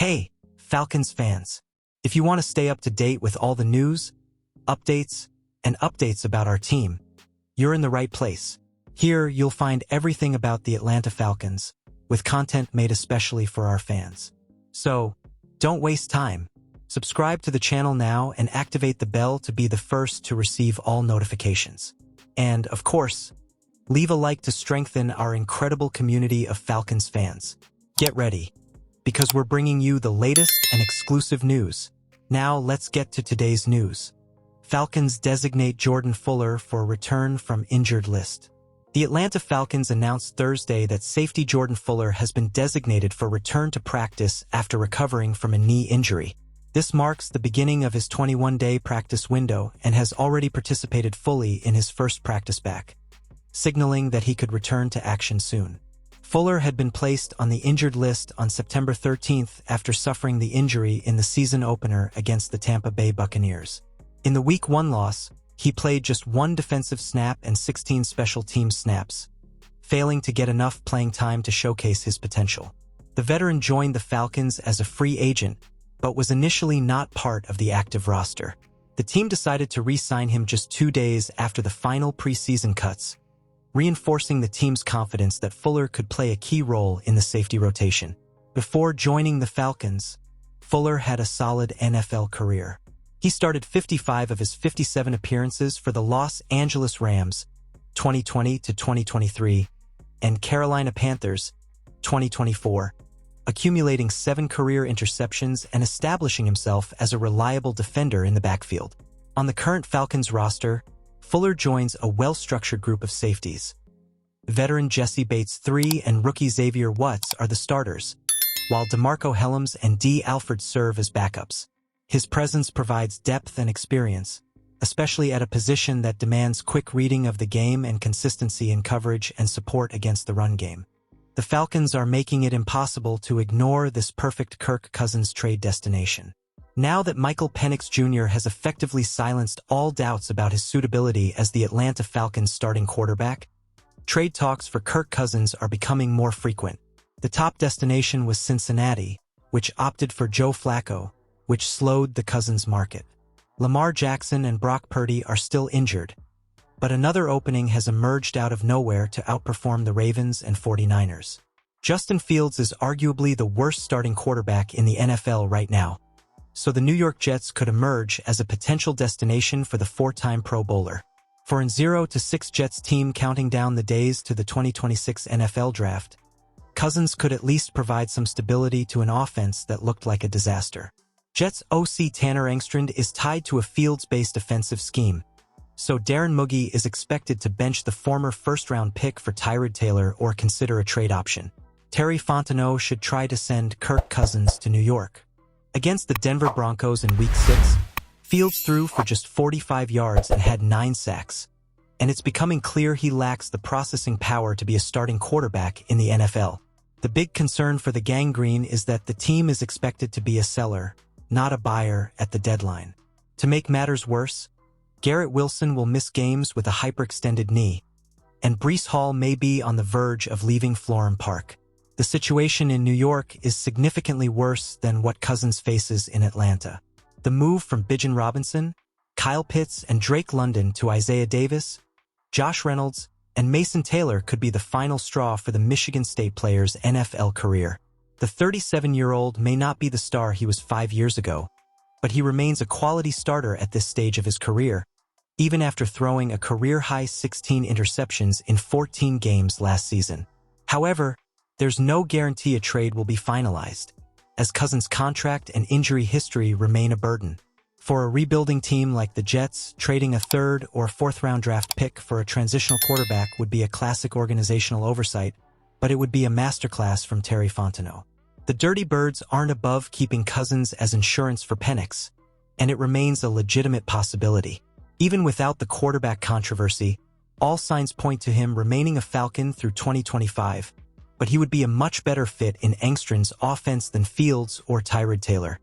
Hey, Falcons fans! If you want to stay up to date with all the news, updates, and updates about our team, you're in the right place. Here, you'll find everything about the Atlanta Falcons, with content made especially for our fans. So, don't waste time. Subscribe to the channel now and activate the bell to be the first to receive all notifications. And, of course, leave a like to strengthen our incredible community of Falcons fans. Get ready, because we're bringing you the latest and exclusive news. Now, let's get to today's news. Falcons designate Jordan Fuller for return from injured list. The Atlanta Falcons announced Thursday that safety Jordan Fuller has been designated for return to practice after recovering from a knee injury. This marks the beginning of his 21-day practice window and has already participated fully in his first practice back, signaling that he could return to action soon. Fuller had been placed on the injured list on September 13th after suffering the injury in the season opener against the Tampa Bay Buccaneers. In the Week 1 loss, he played just one defensive snap and 16 special teams snaps, failing to get enough playing time to showcase his potential. The veteran joined the Falcons as a free agent, but was initially not part of the active roster. The team decided to re-sign him just 2 days after the final preseason cuts, reinforcing the team's confidence that Fuller could play a key role in the safety rotation. Before joining the Falcons, Fuller had a solid NFL career. He started 55 of his 57 appearances for the Los Angeles Rams, 2020 to 2023, and Carolina Panthers, 2024, accumulating 7 career interceptions and establishing himself as a reliable defender in the backfield. On the current Falcons roster, Fuller joins a well-structured group of safeties. Veteran Jesse Bates III and rookie Xavier Woods are the starters, while DeMarco Hellams and D. Alford serve as backups. His presence provides depth and experience, especially at a position that demands quick reading of the game and consistency in coverage and support against the run game. The Falcons are making it impossible to ignore this perfect Kirk Cousins trade destination. Now that Michael Penix Jr. has effectively silenced all doubts about his suitability as the Atlanta Falcons starting quarterback, trade talks for Kirk Cousins are becoming more frequent. The top destination was Cincinnati, which opted for Joe Flacco, which slowed the Cousins market. Lamar Jackson and Brock Purdy are still injured, but another opening has emerged out of nowhere to outperform the Ravens and 49ers. Justin Fields is arguably the worst starting quarterback in the NFL right now, so the New York Jets could emerge as a potential destination for the 4-time Pro Bowler. For an 0-6 Jets team counting down the days to the 2026 NFL Draft, Cousins could at least provide some stability to an offense that looked like a disaster. Jets OC Tanner Engstrand is tied to a Fields-based offensive scheme, so Darren Moogie is expected to bench the former first-round pick for Tyrod Taylor or consider a trade option. Terry Fontenot should try to send Kirk Cousins to New York. Against the Denver Broncos in Week 6, Fields threw for just 45 yards and had 9 sacks, and it's becoming clear he lacks the processing power to be a starting quarterback in the NFL. The big concern for the Gangrene is that the team is expected to be a seller, not a buyer, at the deadline. To make matters worse, Garrett Wilson will miss games with a hyperextended knee, and Breece Hall may be on the verge of leaving Florham Park. The situation in New York is significantly worse than what Cousins faces in Atlanta. The move from Bijan Robinson, Kyle Pitts, and Drake London to Isaiah Davis, Josh Reynolds, and Mason Taylor could be the final straw for the Michigan State player's NFL career. The 37-year-old may not be the star he was 5 years ago, but he remains a quality starter at this stage of his career, even after throwing a career-high 16 interceptions in 14 games last season. However, there's no guarantee a trade will be finalized, as Cousins' contract and injury history remain a burden. For a rebuilding team like the Jets, trading a 3rd or 4th-round draft pick for a transitional quarterback would be a classic organizational oversight, but it would be a masterclass from Terry Fontenot. The Dirty Birds aren't above keeping Cousins as insurance for Penix, and it remains a legitimate possibility. Even without the quarterback controversy, all signs point to him remaining a Falcon through 2025, but he would be a much better fit in Engstrand's offense than Fields or Tyrod Taylor.